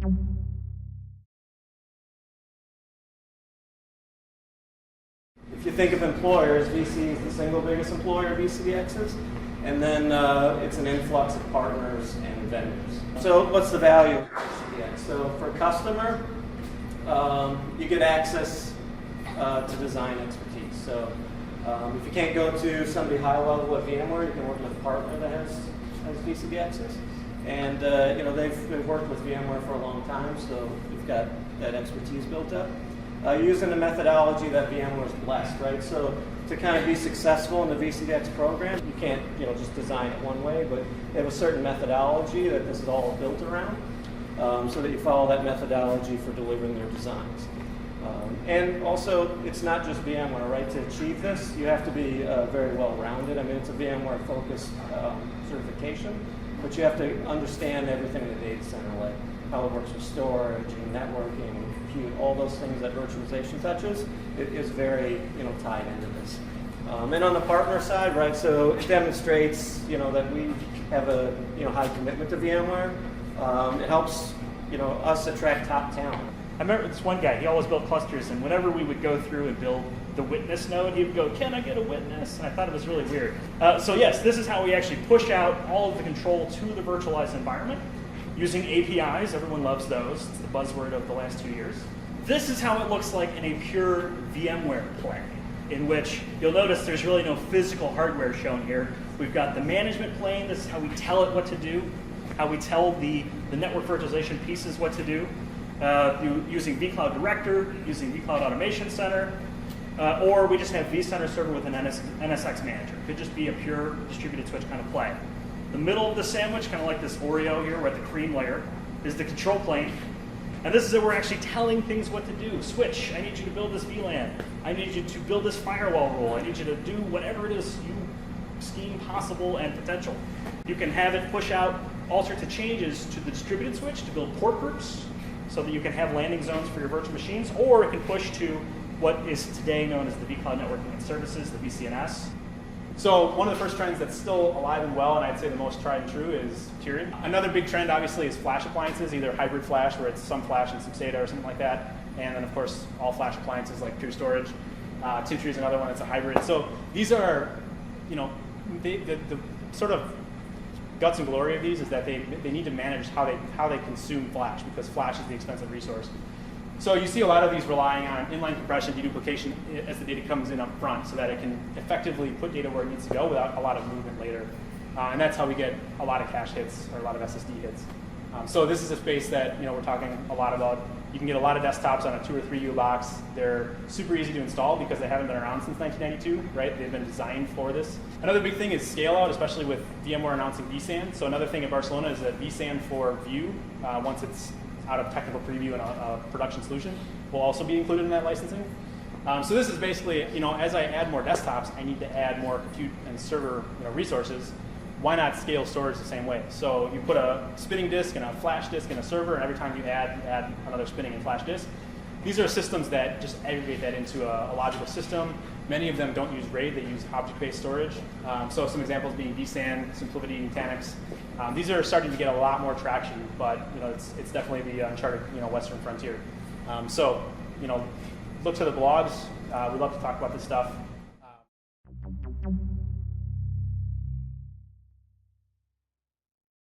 If you think of employers, VC is the single biggest employer of VCDXs, and then it's an influx of partners and vendors. So what's the value of VCDX? So for a customer, you get access to design expertise. So if you can't go to somebody high level at VMware, you can work with a partner that has VCDXs. And they've worked with VMware for a long time, so you've got that expertise built up. Using a methodology that VMware is blessed, right? So to kind of be successful in the VCDX program, you can't just design it one way, but they have a certain methodology that this is all built around, so that you follow that methodology for delivering their designs. And also, it's not just VMware, right? To achieve this, you have to be very well-rounded. I mean, it's a VMware-focused certification, but you have to understand everything in the data center, like how it works with storage and networking, compute, all those things that virtualization touches. It is very tied into this. And on the partner side, right? So it demonstrates that we have a high commitment to VMware. It helps us attract top talent. I remember this one guy, he always built clusters, and whenever we would go through and build the witness node, he would go, "Can I get a witness?" And I thought it was really weird. So yes, this is how we actually push out all of the control to the virtualized environment using APIs. Everyone loves those. It's the buzzword of the last 2 years. This is how it looks like in a pure VMware plane, in which you'll notice there's really no physical hardware shown here. We've got the management plane. This is how we tell it what to do, how we tell the network virtualization pieces what to do. Using vCloud Director, using vCloud Automation Center, or we just have vCenter Server with an NSX Manager. It could just be a pure distributed switch kind of play. The middle of the sandwich, kind of like this Oreo here, we're at the cream layer, is the control plane. And this is where we're actually telling things what to do. Switch, I need you to build this VLAN. I need you to build this firewall rule. I need you to do whatever it is you scheme possible and potential. You can have it push out all sorts of changes to the distributed switch to build port groups, so that you can have landing zones for your virtual machines, or it can push to what is today known as the vCloud Networking and Services, the VCNS. So one of the first trends that's still alive and well, and I'd say the most tried and true, is tiering. Another big trend, obviously, is flash appliances, either hybrid flash, where it's some flash and some SATA or something like that, and then, of course, all flash appliances like Pure Storage. Tintry is another one that's a hybrid. So these are, the sort of guts and glory of these is that they need to manage how they consume flash, because flash is the expensive resource. So you see a lot of these relying on inline compression, deduplication as the data comes in up front, so that it can effectively put data where it needs to go without a lot of movement later. And that's how we get a lot of cache hits or a lot of SSD hits. So this is a space that we're talking a lot about. You can get a lot of desktops on a 2 or 3 U box. They're super easy to install because they haven't been around since 1992, right? They've been designed for this. Another big thing is scale out, especially with VMware announcing vSAN. So another thing in Barcelona is that vSAN for View, once it's out of technical preview and a production solution, will also be included in that licensing. So this is basically, as I add more desktops, I need to add more compute and server resources. Why not scale storage the same way? So you put a spinning disk and a flash disk and a server, and every time you add another spinning and flash disk. These are systems that just aggregate that into a logical system. Many of them don't use RAID, they use object-based storage. So some examples being vSAN, SimpliVity, Nutanix. These are starting to get a lot more traction, but it's definitely the uncharted western frontier. So look to the blogs. We love to talk about this stuff.